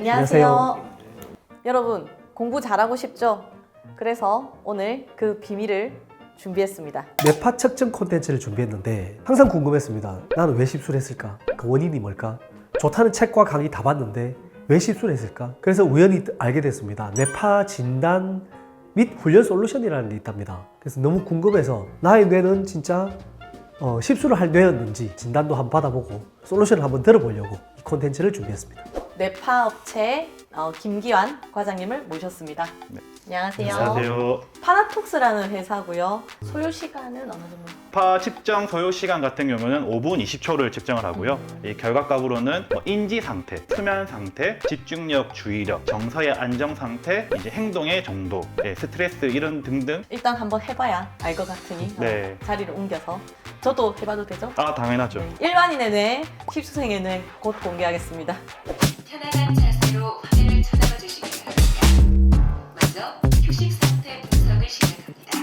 안녕하세요. 여러분, 공부 잘하고 싶죠? 그래서 오늘 그 비밀을 준비했습니다. 뇌파 측정 콘텐츠를 준비했는데 항상 궁금했습니다. 나는 왜 실수를 했을까? 그 원인이 뭘까? 좋다는 책과 강의 다 봤는데 왜 실수를 했을까? 그래서 우연히 알게 됐습니다. 뇌파 진단 및 훈련 솔루션이라는 게 있답니다. 그래서 너무 궁금해서 나의 뇌는 진짜 실수를 할 뇌였는지 진단도 한번 받아보고 솔루션을 한번 들어보려고 이 콘텐츠를 준비했습니다. 뇌파 업체 김기환 과장님을 모셨습니다. 네. 안녕하세요. 안녕하세요. 파나톡스라는 회사고요. 소요 시간은 어느 정도? 파 측정 소요 시간 같은 경우는 5분 20초를 측정을 하고요. 이 결과값으로는 인지 상태, 수면 상태, 집중력, 주의력, 정서의 안정 상태, 이제 행동의 정도, 스트레스 이런 등등. 일단 한번 해봐야 알 것 같으니 네. 자리를 옮겨서 저도 해봐도 되죠? 아, 당연하죠. 네. 일반인의 뇌, 십수생의 뇌 곧 공개하겠습니다. 편안한 자세로 화면을 쳐다봐 주시기 바랍니다. 먼저 휴식 상태 분석을 시작합니다.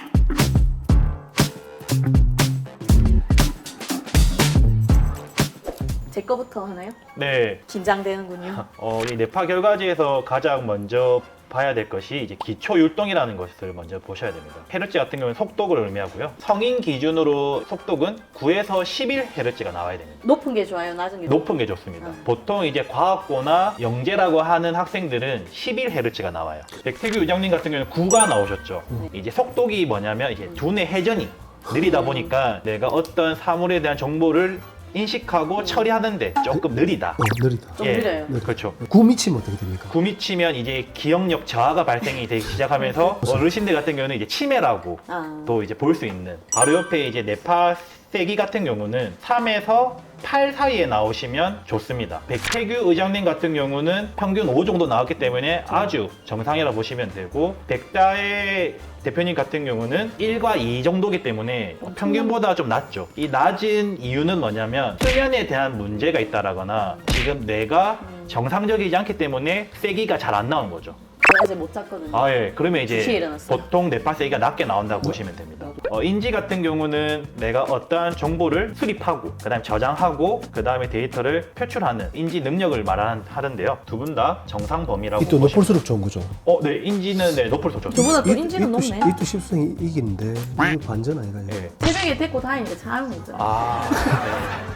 제 거부터 하나요? 네. 긴장되는군요. 이 뇌파 결과지에서 가장 먼저 봐야 될 것이 이제 기초 율동이라는 것을 먼저 보셔야 됩니다. 헤르츠 같은 경우는 속독을 의미하고요. 성인 기준으로 속독은 9에서 11헤르츠가 나와야 됩니다. 높은 게 좋아요? 낮은 게 높은 게 좋습니다. 보통 이제 과학고나 영재라고 하는 학생들은 11헤르츠가 나와요. 백태규 의장님 같은 경우는 9가 나오셨죠. 이제 속독이 뭐냐면 이제 두뇌 회전이 느리다 보니까 내가 어떤 사물에 대한 정보를 인식하고 처리하는데 조금 느리다. 느리다. 좀 느려요. 그렇죠. 구미치면 어떻게 됩니까? 구미 치면 이제 기억력 저하가 발생이 되기 시작하면서 어르신들 같은 경우는 이제 치매라고 또 이제 볼 수 있는 바로 옆에 이제 뇌파 세기 같은 경우는 3에서 8 사이에 나오시면 좋습니다. 백태규 의장님 같은 경우는 평균 5 정도 나왔기 때문에 아주 정상이라 보시면 되고 백다의 대표님 같은 경우는 1과 2 정도기 때문에 평균보다 좀 낮죠. 이 낮은 이유는 뭐냐면 수면에 대한 문제가 있다라거나 지금 뇌가 정상적이지 않기 때문에 세기가 잘 안 나오는 거죠. 제가 이제 못 잤거든요. 아, 예. 그러면 이제 2시에 일어났어요. 보통 뇌파 세기가 낮게 나온다고 보시면 됩니다. 인지 같은 경우는 내가 어떠한 정보를 수립하고 그다음에 저장하고 그다음에 데이터를 표출하는 인지 능력을 말하는데요. 두 분 다 정상 범위라고 이또 보시면 높을수록 좋은 거죠. 네. 인지는 네, 높을 수 좋죠. 두 분 다 또 인지는 높네. 이또 실수생이 이기는데 이거 반전 아이가? 예. 새벽에 데리고 다니니까 잘 먹죠. 아,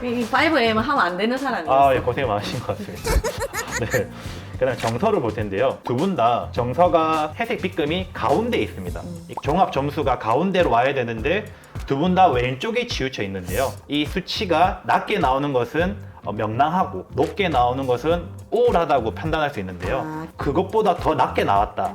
이 5am 하면 안 되는 사람이에요. 아, 예, 고생 많으신 것 같습니다. 네. 그다음 정서를 볼 텐데요. 두 분 다 정서가 회색 빗금이 가운데에 있습니다. 이 종합 점수가 가운데로 와야 되는데 두 분 다 왼쪽에 치우쳐 있는데요. 이 수치가 낮게 나오는 것은 명랑하고 높게 나오는 것은 우울하다고 판단할 수 있는데요. 그것보다 더 낮게 나왔다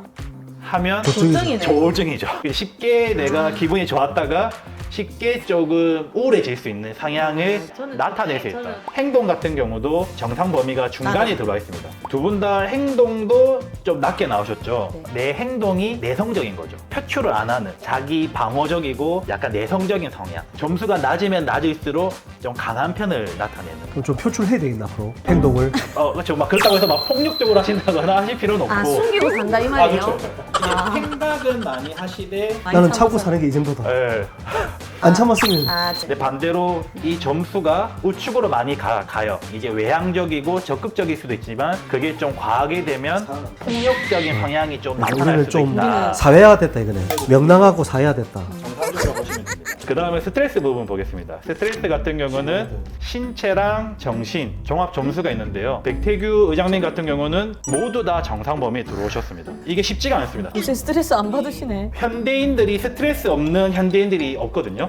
하면 조증이네. 조증이죠. 쉽게 내가 기분이 좋았다가 쉽게 조금 우울해질 수 있는 상향을 저는 나타낼 수 있다. 저는- 행동 같은 경우도 정상 범위가 중간에 들어와 있습니다. 두 분 다 행동도 좀 낮게 나오셨죠. 네. 내 행동이 내성적인 거죠. 표출을 안 하는 자기 방어적이고 약간 내성적인 성향. 점수가 낮으면 낮을수록 좀 강한 편을 나타내는. 그럼 좀 표출해야 되겠나 앞으로 행동을. 그렇죠. 막 그렇다고 해서 막 폭력적으로 하신다거나 하실 필요는 없고. 아, 숨기고 산다 이 말이에요? 그렇죠. 생각은 많이 하시되 많이 나는 참고 참고 사는 게 이 정도다. 예. 안 참았으면 근데 반대로 이 점수가 우측으로 많이 가요. 이제 외향적이고 적극적일 수도 있지만 그게 좀 과하게 되면 폭력적인 성향이 좀 나타날 우리는 수도 좀 있다. 사회화됐다 이거네. 명랑하고 사회화됐다. 정상적으로 보시면 됩니다. 그 다음에 스트레스 부분 보겠습니다. 스트레스 같은 경우는 신체랑 정신 종합 점수가 있는데요. 백태규 의장님 같은 경우는 모두 다 정상 범위에 들어오셨습니다. 이게 쉽지가 않습니다. 요새 스트레스 안 받으시네. 현대인들이 스트레스 없는 현대인들이 없거든요.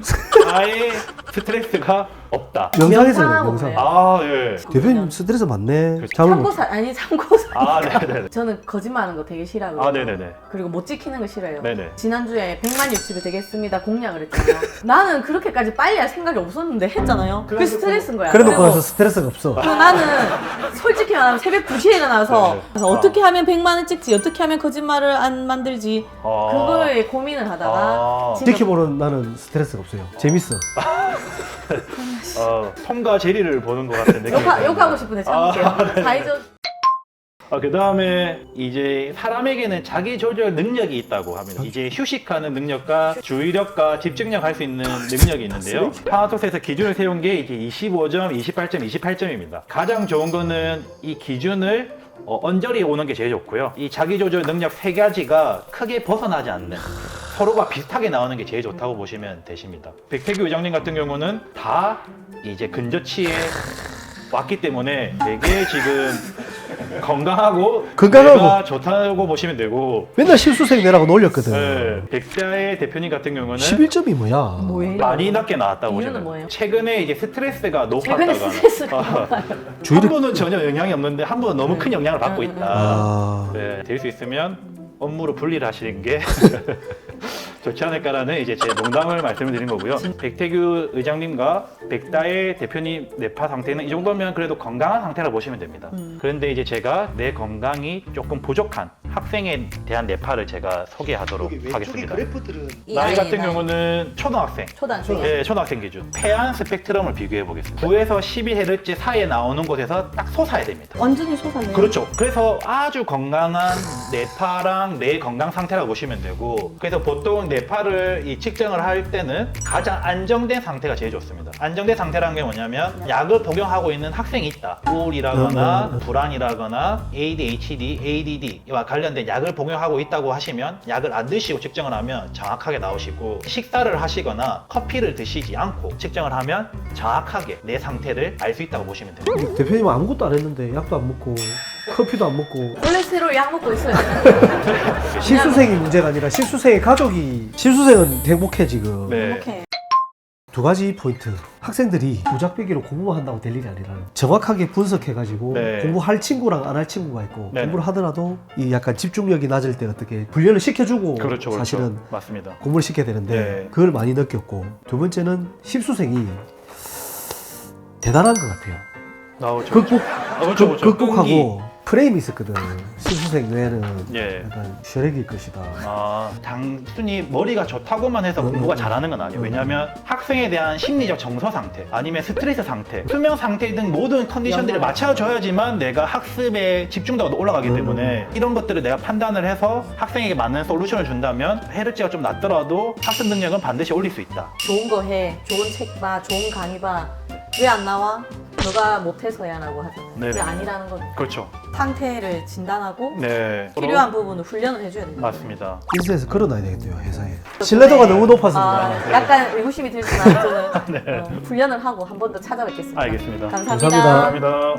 아예 스트레스가 없다. 명상에서는 명상하고 명상. 그래요. 아, 예. 대표님 스트레스 많네. 그렇죠. 잠을 못. 참고사 아니 참고사. 아, 네네네. 저는 거짓말하는 거 되게 싫어하고. 아, 네네네. 그리고 못 지키는 거 싫어요. 네네. 지난주에 100만 유튜브 되겠습니다 공약을 했잖아요. 나는 그렇게까지 빨리 할 생각이 없었는데 했잖아요. 그 스트레스인 거야. 그래놓고 그리고 나서 스트레스가 없어. 나는 솔직히 말하면 새벽 2시에 일어나서 네. 그래서 어떻게 하면 100만을 찍지, 어떻게 하면 거짓말을 안 만들지 아. 그거에 고민을 하다가 아. 진짜 지켜보는 나는 스트레스가 없어요. 재밌어. 톰과 제리를 보는 것 같은 느낌이 욕하고 싶은데 참을게요. 사회적 그 다음에 이제 사람에게는 자기 조절 능력이 있다고 합니다. 이제 휴식하는 능력과 주의력과 집중력 할 수 있는 능력이 있는데요. 파나톡스에서 기준을 세운 게 이제 25점, 28점, 28점입니다. 가장 좋은 거는 이 기준을 언저리 오는 게 제일 좋고요. 이 자기조절 능력 3가지가 크게 벗어나지 않는 서로가 비슷하게 나오는 게 제일 좋다고 보시면 되십니다. 백태규 의장님 같은 경우는 다 이제 근저치에 왔기 때문에 되게 지금 건강하고 뇌가 좋다고 보시면 되고 맨날 실수생 내라고 놀렸거든. 네, 백자의 대표님 같은 경우는 11점이 뭐야? 뭐예요? 많이 낮게 나왔다고 이유는 보시면 뭐예요? 최근에 이제 스트레스가 최근에 높았다거나 스트레스가 한 분은 전혀 영향이 없는데 한 분은 너무 큰 영향을 받고 있다. 아. 네, 될 수 있으면 업무를 분리를 하시는 게 좋지 않을까라는 이제 제 농담을 말씀을 드린 거고요. 백태규 의장님과 백다의 대표님 뇌파 상태는 이 정도면 그래도 건강한 상태라 보시면 됩니다. 그런데 이제 제가 내 건강이 조금 부족한 학생에 대한 뇌파를 제가 소개하도록 하겠습니다. 그래프들은 나이 같은 경우는 초등학생. 초등학생. 네, 초등학생 기준. 폐암 스펙트럼을 비교해 보겠습니다. 9에서 12Hz 사이에 나오는 곳에서 딱 솟아야 됩니다. 완전히 솟았네요. 그렇죠. 그래서 아주 건강한 뇌파랑 뇌 건강 상태라고 보시면 되고, 그래서 보통 뇌파를 이 측정을 할 때는 가장 안정된 상태가 제일 좋습니다. 안정된 상태라는 게 뭐냐면 약을 복용하고 있는 학생이 있다. 우울이라거나 불안이라거나 ADHD, ADD와 관련된 약을 복용하고 있다고 하시면 약을 안 드시고 측정을 하면 정확하게 나오시고, 식사를 하시거나 커피를 드시지 않고 측정을 하면 정확하게 내 상태를 알 수 있다고 보시면 됩니다. 대표님 아무것도 안 했는데 약도 안 먹고 커피도 안 먹고 콜레스테롤 약 먹고 있어요. 실수생이 문제가 아니라 실수생의 가족이 실수생은 행복해 지금. 네. 이렇게. 두 가지 포인트. 학생들이 무작배기로 공부만 한다고 될 일이 아니라 정확하게 분석해가지고 네. 공부할 친구랑 안 할 친구가 있고 네. 공부를 하더라도 이 약간 집중력이 낮을 때 어떻게 분열을 시켜주고 그렇죠, 그렇죠. 사실은 맞습니다. 공부를 시켜야 되는데 네. 그걸 많이 느꼈고, 두 번째는 실수생이 대단한 것 같아요. 나오죠. 극복, 극복하고 프레임이 있었거든. 실수생 뇌는 예. 약간 쉐렉일 것이다. 단순히 머리가 좋다고만 해서 공부가 잘하는 건 아니에요. 왜냐하면 학생에 대한 심리적 정서 상태, 아니면 스트레스 상태, 수면 상태 등 모든 컨디션들을 맞춰줘야지만 내가 학습에 집중도가 올라가기 때문에 이런 것들을 내가 판단을 해서 학생에게 맞는 솔루션을 준다면 헤르츠가 좀 낮더라도 학습 능력은 반드시 올릴 수 있다. 좋은 거 해. 좋은 책 봐. 좋은 강의 봐. 왜 안 나와? 너가 못해서야라고 하잖아요. 네네. 그게 아니라는 거죠. 그렇죠. 상태를 진단하고 네. 필요한 부분을 훈련을 해줘야 돼요. 맞습니다. 인쇄에서 걸어놔야 되겠대요, 회사에. 신뢰도가 너무 높아서. 약간 의구심이 들지만 저는 훈련을 하고 한 번 더 찾아뵙겠습니다. 알겠습니다. 감사합니다. 감사합니다.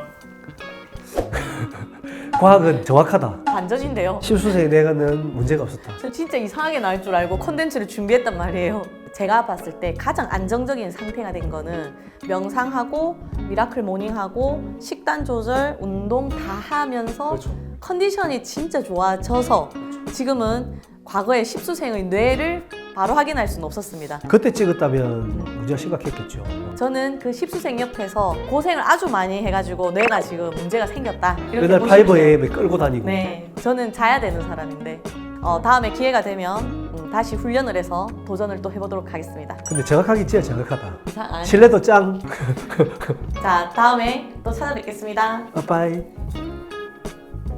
과학은 정확하다. 반전인데요. 실수생의 뇌는 문제가 없었다. 저 진짜 이상하게 나올 줄 알고 컨텐츠를 준비했단 말이에요. 제가 봤을 때 가장 안정적인 상태가 된 거는 명상하고 미라클 모닝하고 식단 조절, 운동 다 하면서 컨디션이 진짜 좋아져서 지금은 과거의 십수생의 뇌를 바로 확인할 수는 없었습니다. 그때 찍었다면 문제가 심각했겠죠. 저는 그 십수생 옆에서 고생을 아주 많이 해가지고 뇌가 지금 문제가 생겼다. 이렇게 맨날 보시면 파이버 돼요. AM에 끌고 다니고. 네, 저는 자야 되는 사람인데 다음에 기회가 되면 다시 훈련을 해서 도전을 또 해보도록 하겠습니다. 근데 정확하기 진짜 정확하다. 자, 신뢰도 짱. 자, 다음에 또 찾아뵙겠습니다. 빠빠이.